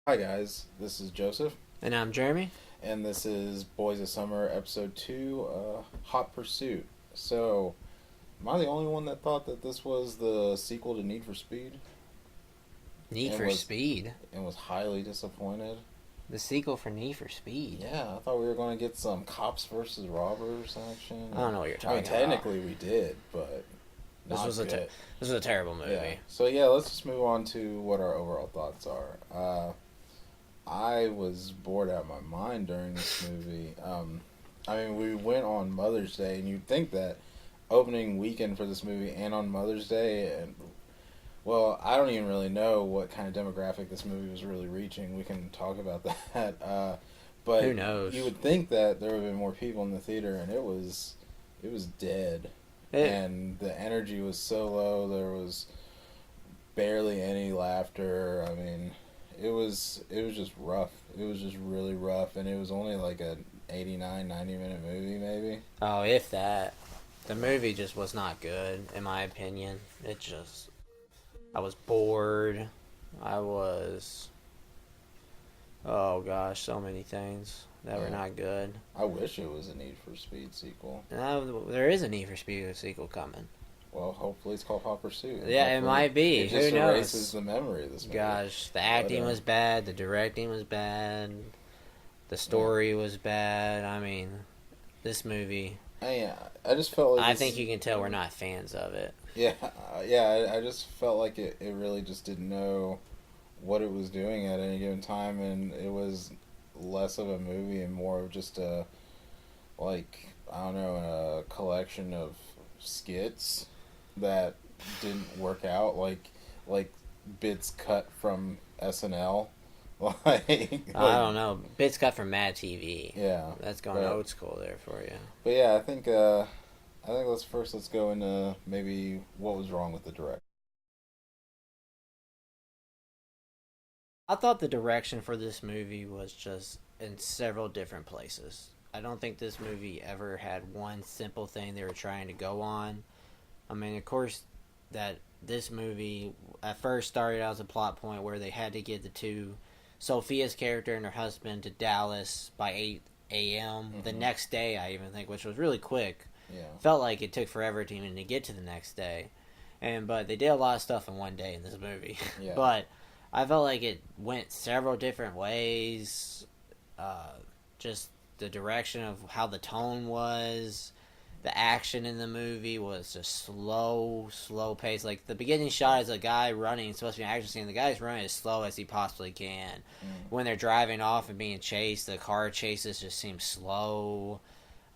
Hi guys, this is Joseph, And I'm Jeremy. and this is Boys of Summer episode 2, Hot Pursuit. So, am I the only one that thought that this was the sequel to Need for Speed Need and for was Speed. highly disappointed? The sequel for Need for Speed. Yeah, I thought we were going to get some cops versus robbers action. I don't know what you're I mean, talking about. technically we did, but This not was a good. this was a terrible movie. Yeah. So yeah, let's just move on to what our overall thoughts are. I was bored out of my mind during this movie. I mean, we went on Mother's Day, and you'd think that opening weekend for this movie and on Mother's Day, and well, I don't even really know what kind of demographic this movie was really reaching. We can talk about that. But Who knows? you would think that there would have been more people in the theater, and it was dead, It, and the energy was so low. There was barely any laughter. I mean, it was just rough. It was just really rough, and it was only like a 89, 90 minute movie, maybe. oh, if that. The movie just was not good, in my opinion. I was bored. I was. Oh gosh, so many things that were Yeah. not good. I wish it was a Need for Speed sequel. Now, there is a Need for Speed sequel coming. Well, hopefully it's called Hot Pursuit. Yeah, it Hopefully might be. It Who just knows? erases the memory of this movie. Gosh, the acting But, was bad. The directing was bad. The story was bad. I mean, this movie. I just felt like I think you can tell we're not fans of it. Yeah, yeah. I just felt like it really just didn't know what it was doing at any given time, and it was less of a movie and more of just a like I don't know a collection of skits that didn't work out like bits cut from SNL like I don't know. Bits cut from Mad TV. yeah That's going but old school there for you. but yeah I think let's go into maybe what was wrong with the director. I thought the direction for this movie was just in several different places. I don't think this movie ever had one simple thing they were trying to go on. I mean, of course, that this movie at first started out as a plot point where they had to get the two, Sophia's character and her husband, to Dallas by 8 a.m. The next day, I even think, which was really quick. Yeah. Felt like it took forever to even to get to the next day. But they did a lot of stuff in one day in this movie. Yeah. But I felt like it went several different ways. Just the direction of how the tone was. The action in the movie was just slow pace. Like the beginning shot is a guy running. It's supposed to be an action scene. The guy's running as slow as he possibly can. When they're driving off and being chased, the car chases just seem slow.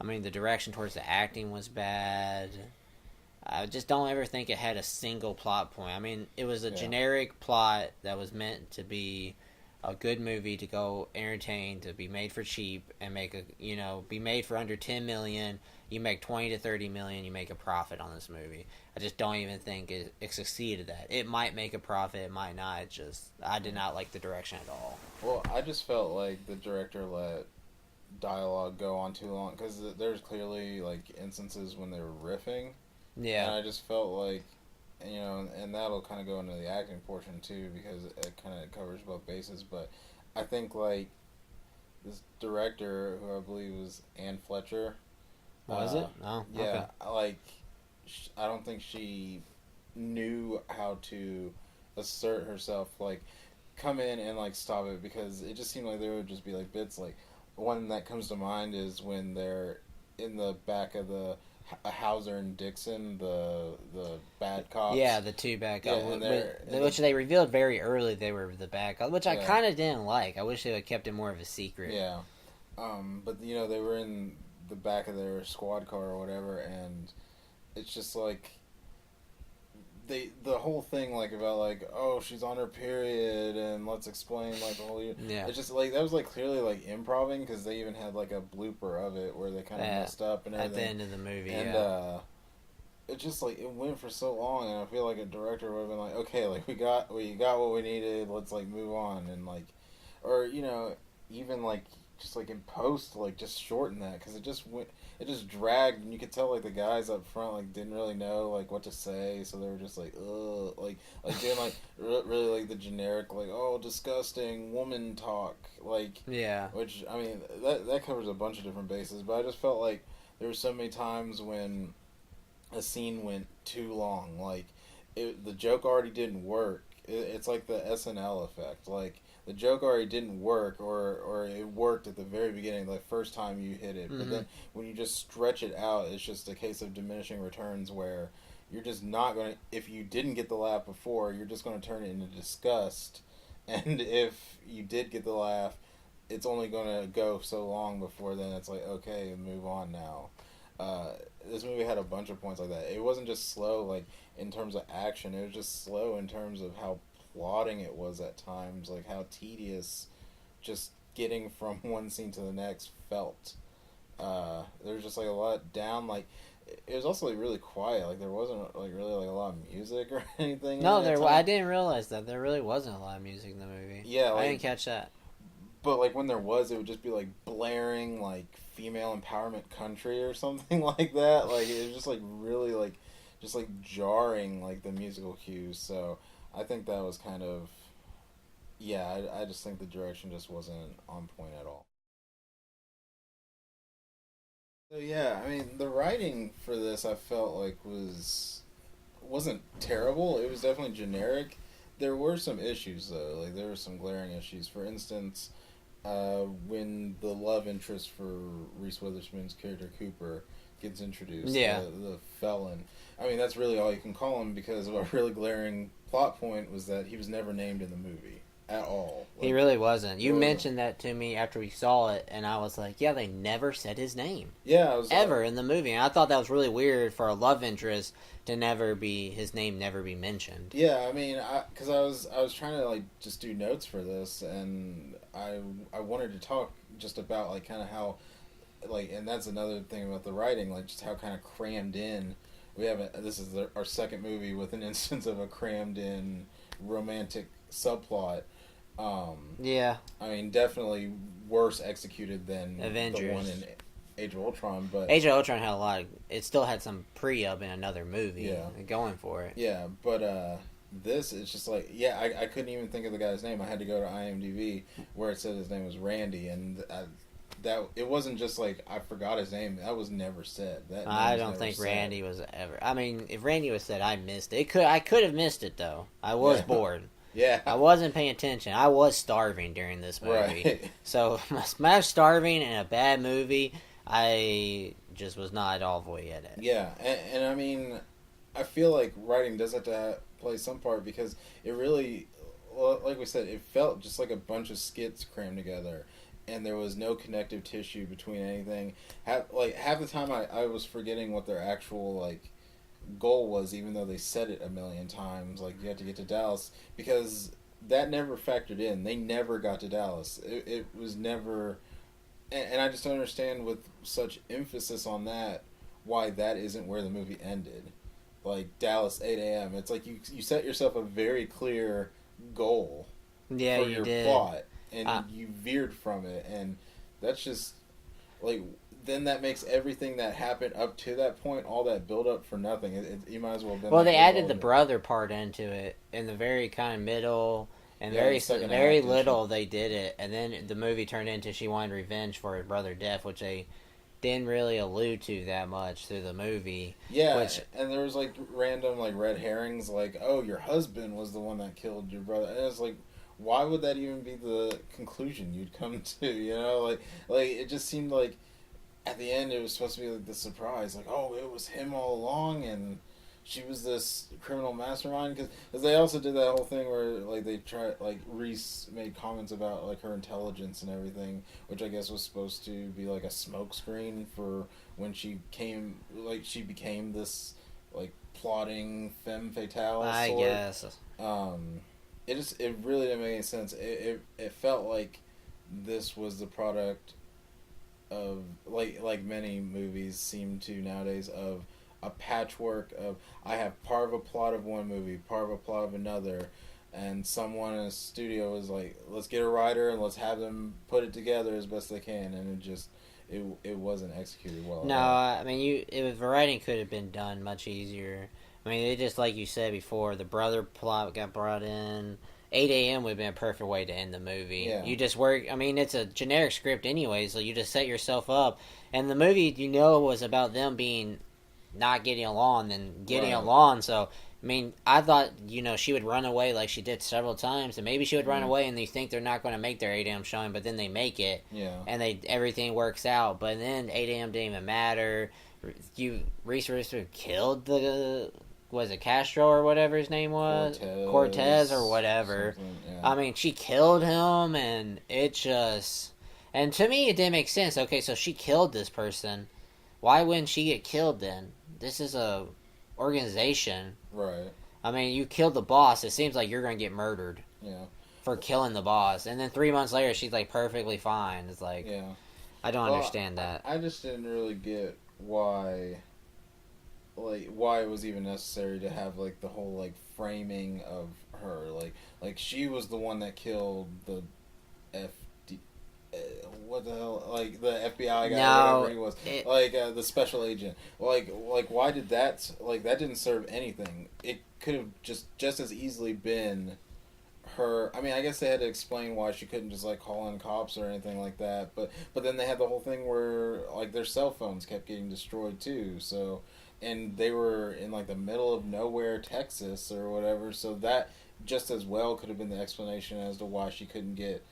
I mean, the direction towards the acting was bad. I just don't ever think it had a single plot point. I mean, it was a Yeah. generic plot that was meant to be a good movie to go entertain, to be made for cheap and be made for under 10 million. You make 20 to 30 million, you make a profit on this movie. I just don't even think it succeeded at that. It might make a profit, it might not. I did not like the direction at all. Well, I just felt like the director let dialogue go on too long because there's clearly like instances when they were riffing, and Yeah. I just felt like and that'll kind of go into the acting portion too because it kind of covers both bases. But I think like this director, who I believe was Anne Fletcher, Was it? Oh, yeah, okay. like I don't think she knew how to assert herself, like come in and like stop it because it just seemed like there would just be like bits like one that comes to mind is when they're in the back of the Hauser and Dixon, the bad cops. Yeah, the two bad Yeah, guys, and which they revealed very early they were the bad guys, which I Yeah. kind of didn't like. I wish they had kept it more of a secret. Yeah, but they were in the back of their squad car or whatever, and it's just like the whole thing like about like oh she's on her period and let's explain like the whole Yeah. it's just like that was like clearly like improving because they even had like a blooper of it where they kind of Yeah, messed up and at the everything end of the movie. and Yeah. it just like it went for so long and I feel like a director would have been like okay like we got what we needed, let's like move on and like or even like just like in post, like just shorten that because it just dragged, and you could tell like the guys up front like didn't really know like what to say, so they were just like ugh, like doing like really like the generic like oh disgusting woman talk like Yeah. which I mean that covers a bunch of different bases, but I just felt like there were so many times when a scene went too long, like the joke already didn't work. It's like the SNL effect, like the joke already didn't work or it worked at the very beginning the first time you hit it, but Mm-hmm. then when you just stretch it out it's just a case of diminishing returns where you're just not going to, if you didn't get the laugh before you're just going to turn it into disgust, and if you did get the laugh it's only going to go so long before then it's like okay move on now. uh, this movie had a bunch of points like that. It wasn't just slow like in terms of action, it was just slow in terms of how plotting it was at times, like how tedious just getting from one scene to the next felt. There was just like a lot down, like it was also like really quiet, like there wasn't like really like a lot of music or anything in No, it at I times. didn't realize that there really wasn't a lot of music in the movie. Yeah, I didn't like catch that. but like when there was it would just be like blaring like female empowerment country or something like that, like it was just like really like just like jarring like the musical cues. So I think that was kind of, yeah, I just think the direction just wasn't on point at all. So yeah, I mean the writing for this I felt like wasn't terrible. It was definitely generic. There were some issues though, like there were some glaring issues. For instance, when the love interest for Reese Witherspoon's character Cooper gets introduced, Yeah. the felon. I mean, that's really all you can call him because a really glaring plot point was that he was never named in the movie at all. He Like, really wasn't. You really, mentioned that to me after we saw it, and I was like, yeah, they never said his name. yeah, I was Ever in the movie. And I thought that was really weird for a love interest to never be, his name never be mentioned. yeah. I mean, because I was trying to like just do notes for this, and I wanted to talk just about like kind of how like, and that's another thing about the writing, like just how kind of crammed in we have. This is our second movie with an instance of a crammed in romantic subplot. Yeah. I mean, definitely worse executed than the one Avengers. in Age of Ultron, but Age of Ultron had a lot of, it still had some pre-up in another movie yeah, going for it. yeah, but this it's just like yeah, I couldn't even think of the guy's name. I had to go to IMDb where it said his name was Randy, and that it wasn't just like I forgot his name. That was never said. That name I was don't never think said. Randy was ever. I mean, if Randy was said, I missed it. I could have missed it though. I was Yeah. bored. Yeah, I wasn't paying attention. I was starving during this movie. right. So, my starving in a bad movie, I just was not at all void at it. Yeah, and I mean, I feel like writing does have to play some part because it really, well, like we said, it felt just like a bunch of skits crammed together, and there was no connective tissue between anything. Half the time, I was forgetting what their actual like goal was, even though they said it a million times. Like you had to get to Dallas because that never factored in. They never got to Dallas. It was never, and I just don't understand with such emphasis on that why that isn't where the movie ended. Like Dallas 8 a.m. It's like you set yourself a very clear goal Yeah, for you your did. plot, and Uh, you veered from it, and that's just like then that makes everything that happened up to that point, all that build up for nothing. You might as well have been. well, Like they added the Revolver. brother part into it in the very kind of middle, and Yeah, very the second very act, and little they did it, and then the movie turned into she wanted revenge for her brother death, which they didn't really allude to that much through the movie. Yeah, Which and there was like random like red herrings, like oh your husband was the one that killed your brother, and it's like why would that even be the conclusion you'd come to? You know, like it just seemed like at the end it was supposed to be like the surprise, like oh it was him all along, and she was this criminal mastermind because they also did that whole thing where like they tried like Reese made comments about like her intelligence and everything, which I guess was supposed to be like a smokescreen for when she came like she became this like plotting femme fatale I sort. guess Um, it really didn't make any sense. It felt like this was the product of like many movies seem to nowadays of a patchwork of I have part of a plot of one movie, part of a plot of another. and someone in a studio was like, let's get a writer and let's have them put it together as best they can, and it wasn't executed well No, at all. I mean, the writing could have been done much easier. I mean, it just like you said before, the brother plot got brought in. 8 a.m. would have been a perfect way to end the movie. Yeah. You just work. I mean, it's a generic script anyway, so you just set yourself up. And the movie, was about them being not getting along and getting Right. along. So, I mean, I thought, she would run away like she did several times, and maybe she would run away and they think they're not going to make their 8 a.m. showing, but then they make it, Yeah. and everything works out. But then 8 a.m. didn't even matter. Reese Witherspoon killed was it Castro or whatever his name was? Cortez or whatever. Yeah. I mean, she killed him, and it just... And to me, it didn't make sense. Okay, so she killed this person. Why wouldn't she get killed then? This is a organization. Right. I mean, you killed the boss. It seems like you're going to get murdered. Yeah. For killing the boss. And then 3 months later, she's, like, perfectly fine. It's like... Yeah. I don't understand that. I just didn't really get why it was even necessary to have like the whole like framing of her like she was the one that killed the FD what the hell like the FBI guy No, whatever he was the special agent like why did that that didn't serve anything. It could have just as easily been her. I mean, I guess they had to explain why she couldn't just like call in cops or anything like that. But then they had the whole thing where like their cell phones kept getting destroyed too. So, and they were in like the middle of nowhere, Texas or whatever. So that just as well could have been the explanation as to why she couldn't get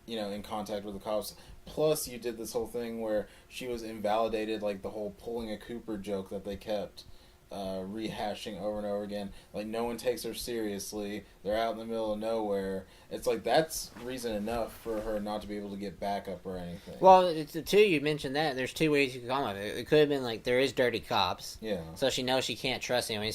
in contact with the cops. Plus, you did this whole thing where she was invalidated, like the whole pulling a Cooper joke that they kept rehashing over and over again. Like, no one takes her seriously. They're out in the middle of nowhere. It's like, that's reason enough for her not to be able to get backup or anything. Well, it's the two, you mentioned that. There's two ways you could come at it. It could have been like, there is dirty cops. Yeah. So she knows she can't trust anyone.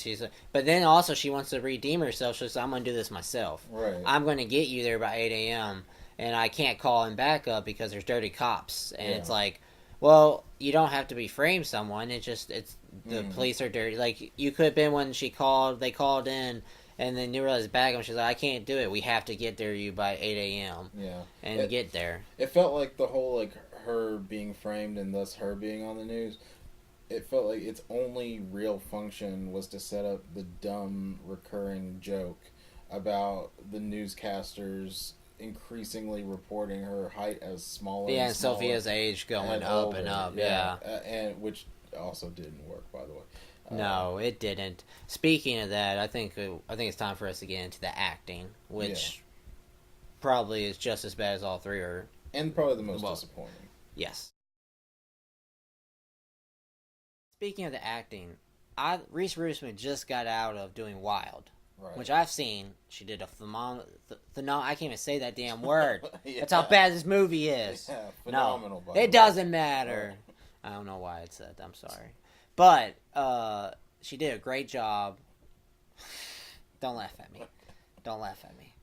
But then also she wants to redeem herself. She's like, I'm going to do this myself. Right. I'm going to get you there by 8 a.m. And I can't call in backup because there's dirty cops. And it's like, well, you don't have to beframe someone. The police are dirty. Like, you could have been when they called in, and then you realize backup. She's like, I can't do it. We have to get there you by 8 a.m. Yeah. And get there. It felt like the whole, like, her being framed and thus her being on the news, it felt like its only real function was to set up the dumb recurring joke about the newscasters increasingly reporting her height as smaller and and smaller Sophia's age going up and up, and which also didn't work, by the way. No, it didn't. Speaking of that, I think it's time for us to get into the acting, which probably is just as bad as all three are. And probably the most disappointing. Yes. Speaking of the acting, Reese Witherspoon just got out of doing Wild. Right. Which I've seen. She did a phenomenal... I can't even say that damn word. That's how bad this movie is. Yeah, phenomenal. No, it doesn't matter. Right. I don't know why it said that. I'm sorry. But she did a great job. Don't laugh at me. Don't laugh at me.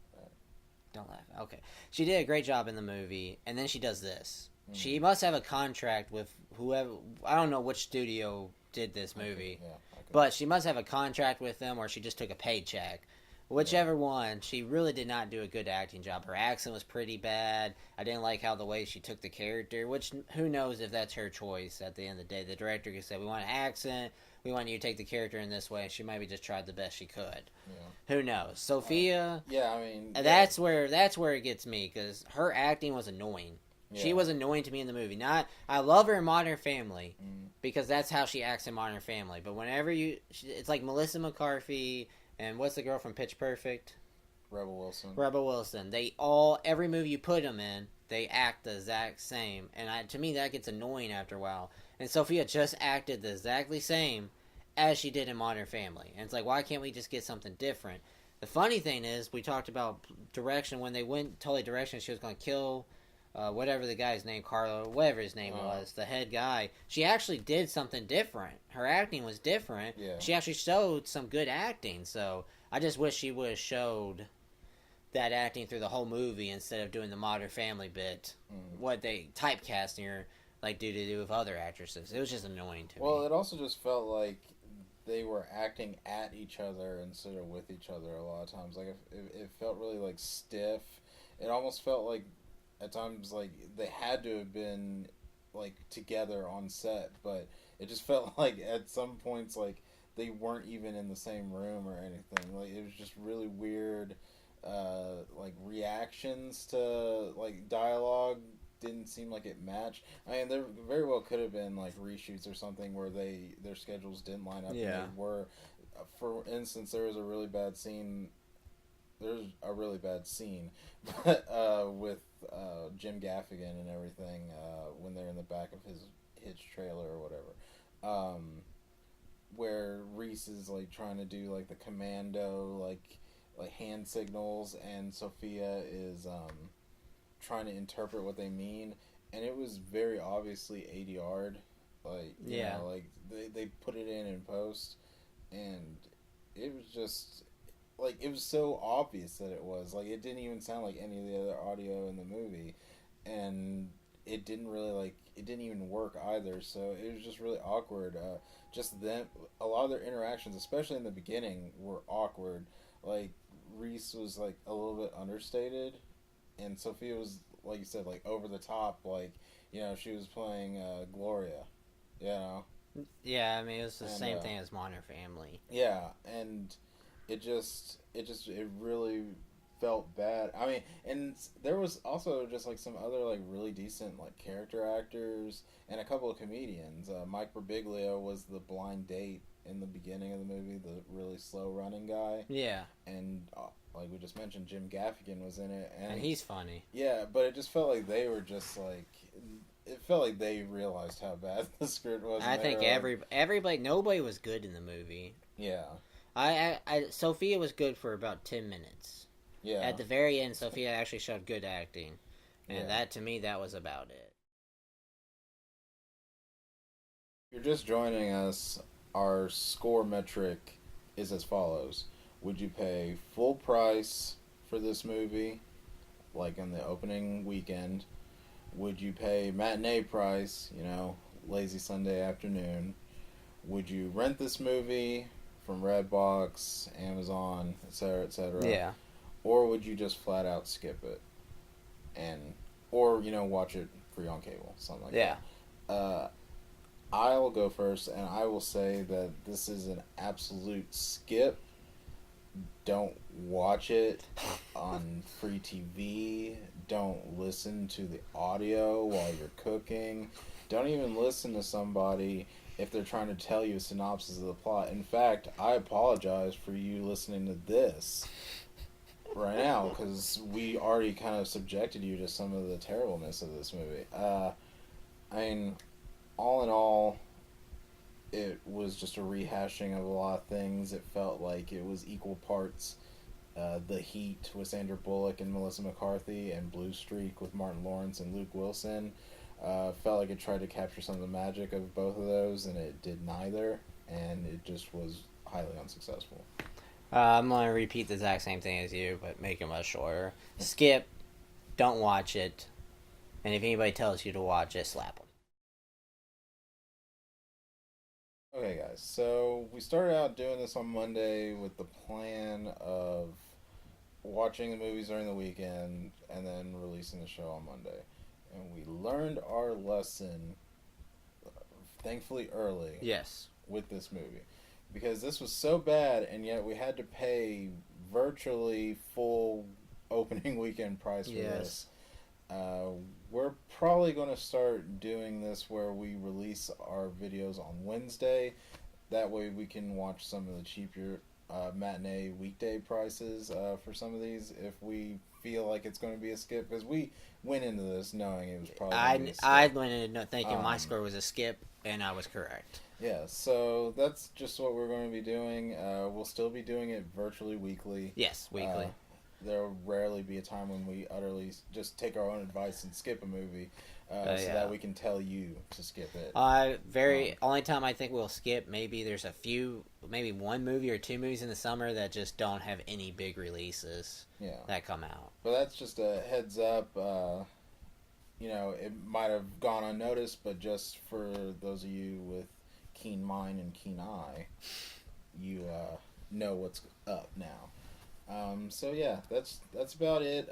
Don't laugh. Okay. She did a great job in the movie, and then she does this. Mm. She must have a contract with whoever... I don't know which studio did this movie. Okay. But she must have a contract with them, or she just took a paycheck. Whichever one, she really did not do a good acting job. Her accent was pretty bad. I didn't like how the way she took the character, which who knows if that's her choice at the end of the day. The director could say, we want an accent, we want you to take the character in this way. She maybe just tried the best she could. Yeah. Who knows? Sophia, that's where it gets me, because her acting was annoying. Yeah. She was annoying to me in the movie. I love her in Modern Family because that's how she acts in Modern Family. But whenever it's like Melissa McCarthy and what's the girl from Pitch Perfect? Rebel Wilson. Every movie you put them in, they act the exact same. And to me, that gets annoying after a while. And Sophia just acted the exactly same as she did in Modern Family. And it's like, why can't we just get something different? The funny thing is, we talked about direction. When they went totally direction, she was going to kill... whatever the guy's name, Carlo, whatever his name was, the head guy, she actually did something different. Her acting was different. Yeah. She actually showed some good acting, so I just wish she would have showed that acting through the whole movie instead of doing the Modern Family bit, what they typecasting her like do with other actresses. It was just annoying to me. Well, it also just felt like they were acting at each other instead of with each other a lot of times. Like it felt really like stiff. It almost felt like at times like they had to have been like together on set, but it just felt like at some points like they weren't even in the same room or anything. Like it was just really weird. Like reactions to like dialogue didn't seem like it matched. I mean, there very well could have been like reshoots or something where their schedules didn't line up. Yeah. And they were, for instance, there was a really bad scene. There's a really bad scene, but with Jim Gaffigan and everything when they're in the back of his hitch trailer or whatever. Where Reese is like trying to do like the commando like hand signals, and Sophia is trying to interpret what they mean, and it was very obviously ADR'd. Like Yeah. like they put it in post, and it was just like it was so obvious that it was like it didn't even sound like any of the other audio in the movie, and it didn't really like it didn't even work either. So it was just really awkward. Just them, a lot of their interactions, especially in the beginning, were awkward. Like Reese was like a little bit understated, and Sophia was like you said, like over the top. Like she was playing Gloria. You know. Yeah, I mean, it was the And, same thing as Modern Family. Yeah, and it really felt bad. I mean, and there was also just like some other like really decent like character actors and a couple of comedians. Mike Birbiglia was the blind date in the beginning of the movie, the really slow running guy. Yeah. And like we just mentioned, Jim Gaffigan was in it, And he's funny. Yeah, but it just felt like they were just like. It felt like they realized how bad the script was. I think everybody, nobody was good in the movie. Yeah. Sophia was good for about 10 minutes. Yeah. At the very end, Sophia actually showed good acting. And that, to me, that was about it. If you're just joining us, our score metric is as follows. Would you pay full price for this movie, like in the opening weekend? Would you pay matinee price, lazy Sunday afternoon? Would you rent this movie from Redbox, Amazon, etc., etc.? Yeah. Or would you just flat out skip it? Or watch it free on cable, something like that. I'll go first, and I will say that this is an absolute skip. Don't watch it on free TV. Don't listen to the audio while you're cooking. Don't even listen to somebody if they're trying to tell you a synopsis of the plot. In fact, I apologize for you listening to this right now because we already kind of subjected you to some of the terribleness of this movie. I mean, all in all, it was just a rehashing of a lot of things. It felt like it was equal parts The Heat with Sandra Bullock and Melissa McCarthy, and Blue Streak with Martin Lawrence and Luke Wilson. Felt like it tried to capture some of the magic of both of those, and it did neither, and it just was highly unsuccessful. I'm going to repeat the exact same thing as you, but make it much shorter. Skip, don't watch it, and if anybody tells you to watch it, slap them. Okay, guys, so we started out doing this on Monday with the plan of watching the movies during the weekend and then releasing the show on Monday. And we learned our lesson, thankfully early, Yes. with this movie. Because this was so bad, and yet we had to pay virtually full opening weekend price for this. We're probably going to start doing this where we release our videos on Wednesday. That way we can watch some of the cheaper matinee weekday prices for some of these if we feel like it's going to be a skip. Because we went into this knowing it was probably going to be a skip. I went into thinking my score was a skip, and I was correct. Yeah, so that's just what we're going to be doing. We'll still be doing it virtually weekly. Yes, weekly. There'll rarely be a time when we utterly just take our own advice and skip a movie so that we can tell you to skip it. Only time I think we'll skip, maybe there's maybe one movie or two movies in the summer that just don't have any big releases that come out. But that's just a heads up. It might have gone unnoticed, but just for those of you with keen mind and keen eye, you know what's up now. So yeah, that's about it.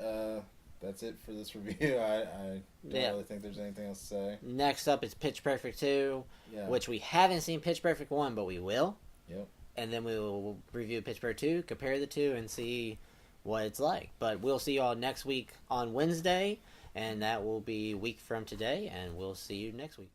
That's it for this review. I don't really think there's anything else to say. Next up is Pitch Perfect 2, Yeah. which we haven't seen Pitch Perfect 1, but we will. Yep. And then we will review Pitch Perfect 2, compare the two, and see what it's like. But we'll see y'all next week on Wednesday, and that will be a week from today, and we'll see you next week.